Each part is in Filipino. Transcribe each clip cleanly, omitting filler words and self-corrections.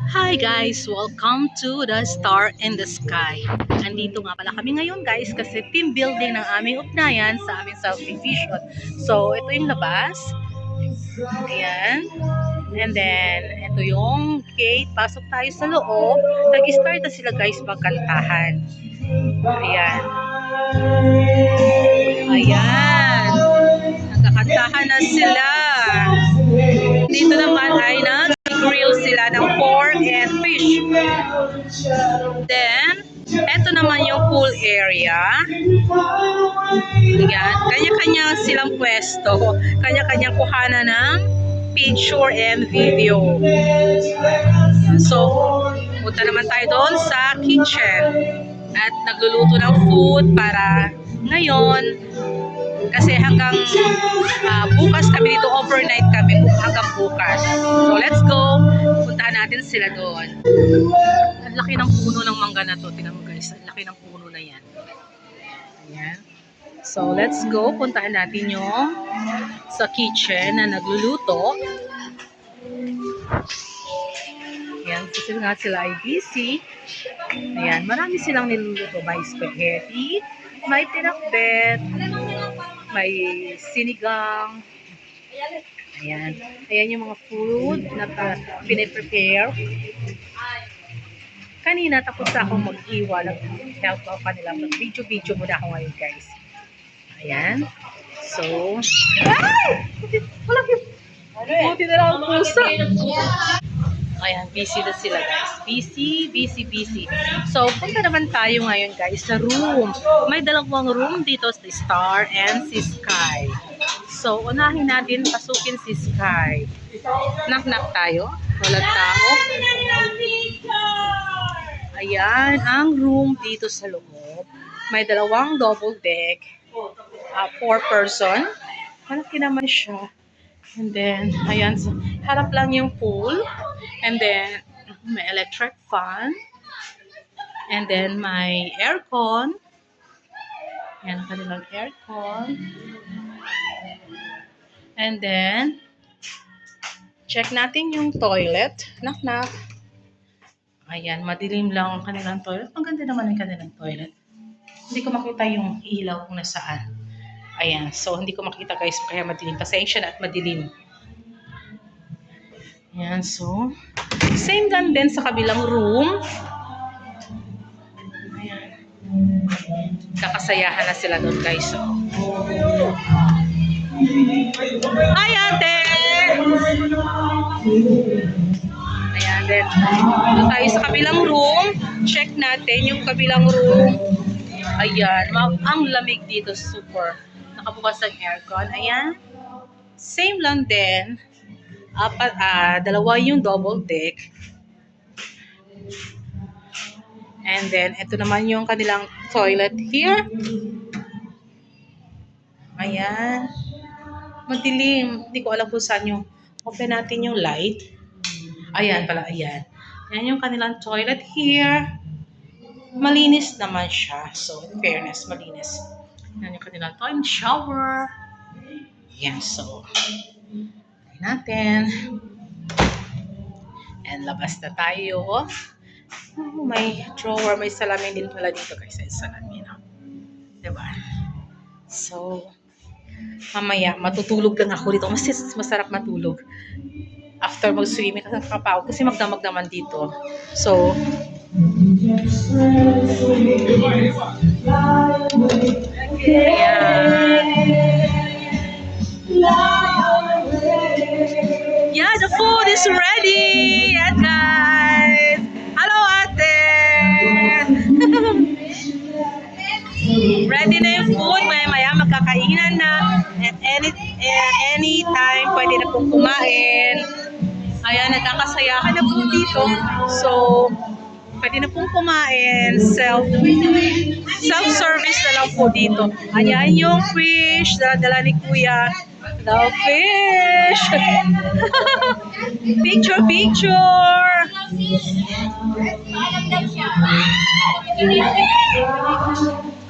Hi guys! Welcome to the Star in the Sky. Andito nga pala kami ngayon guys kasi team building ng aming ugnayan sa aming subdivision. So, ito yung labas. Ayan. And then, ito yung gate. Pasok tayo sa loob. Nag-start na sila guys magkantahan. Ayan. Ayan. Nagkakantahan na sila. Dito naman ay nag-grill sila ng pork and fish. Then, eto naman yung pool area. Ayan. Kanya-kanya silang pwesto. Kanya-kanyang kuhanan ng picture and video. So, punta naman tayo doon sa kitchen. At nagluluto ng food para ngayon. Kasi hanggang bukas kami dito, overnight kami hanggang bukas. So let's go. Puntahan natin sila doon. Ang laki ng puno ng mangga na to. Tingnan mo guys, ang laki ng puno na yan. Ayan. So let's go. Puntahan natin yung sa kitchen na nagluluto. Ayan, kasi nga sila ay busy. Ayan, marami silang niluluto. May spaghetti, may pinakbet, may sinigang. Ayan. Ayan yung mga food na piniprepare. Kanina tapos akong mag-iwa. Help ako kanila. Mag-video muna ako ngayon guys. Ayan. So, ay! Walang yun. Buti na lang ang pusa. Ayan, busy na sila guys. Busy. So, punta naman tayo ngayon guys sa room. May dalawang room dito sa Star and si Sky. So, unahin natin pasukin si Sky. Knock-knock tayo. Walang tao. Ayan, ang room dito sa loob. May dalawang double deck. 4 person. Malaki naman siya. And then, ayan, so, harap lang yung pool. And then, may electric fan. And then, may aircon. Ayan, kanilang aircon. And then, check natin yung toilet. Knock-knock. Ayan, madilim lang ang kanilang toilet. Ang ganda naman ang kanilang toilet. Hindi ko makita yung ilaw kung nasaan. Ayan, so hindi ko makita guys, kaya madilim. Pasensya na at madilim. Ayan, so same lang din sa kabilang room. Ayan. Kakasayahan na sila doon guys. So. Hi ate! Ayan, then doon tayo sa kabilang room. Check natin yung kabilang room. Ayan, ang lamig dito, super. Nakabukas ang aircon. Ayan. Same lang din. Dalawa yung double deck. And then, ito naman yung kanilang toilet here. Ayan. Madilim. Hindi ko alam kung saan yung open natin yung light. Ayan pala, ayan. Ayan yung kanilang toilet here. Malinis naman siya. So, in fairness, malinis. Ayan yung kanilang toilet shower. Ayan, so natin. And labas na tayo. Oh, may drawer, may salamin din pala dito guys. Ay, salamin. Diba? So, mamaya, matutulog lang ako dito. Masarap matulog. After mag-swimming, kakapawag. Kasi magdamag naman dito. So, yeah, the food is ready! Yan guys! Hello ate! Ready na yung food. Maya magkakainan na. At any time, pwede na pong kumain. Ayan, nagkakasayahan na po dito. So, pwede na pong kumain. Self-service na lang po dito. Ayan yung fish. Dala ni Kuya. The fish! Picture!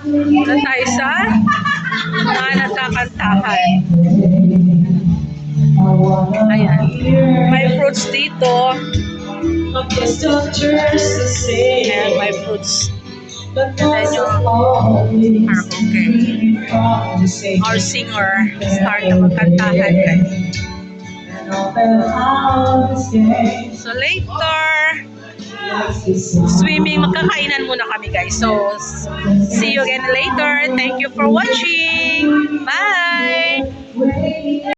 Doon tayo sa mga nagkakantahan. Ayan. May fruits dito. And my fruits. And then yung karaoke. Our singer start na magkantahan guys. So later, swimming, magkakainan muna kami guys. So see you again later. Thank you for watching. Bye!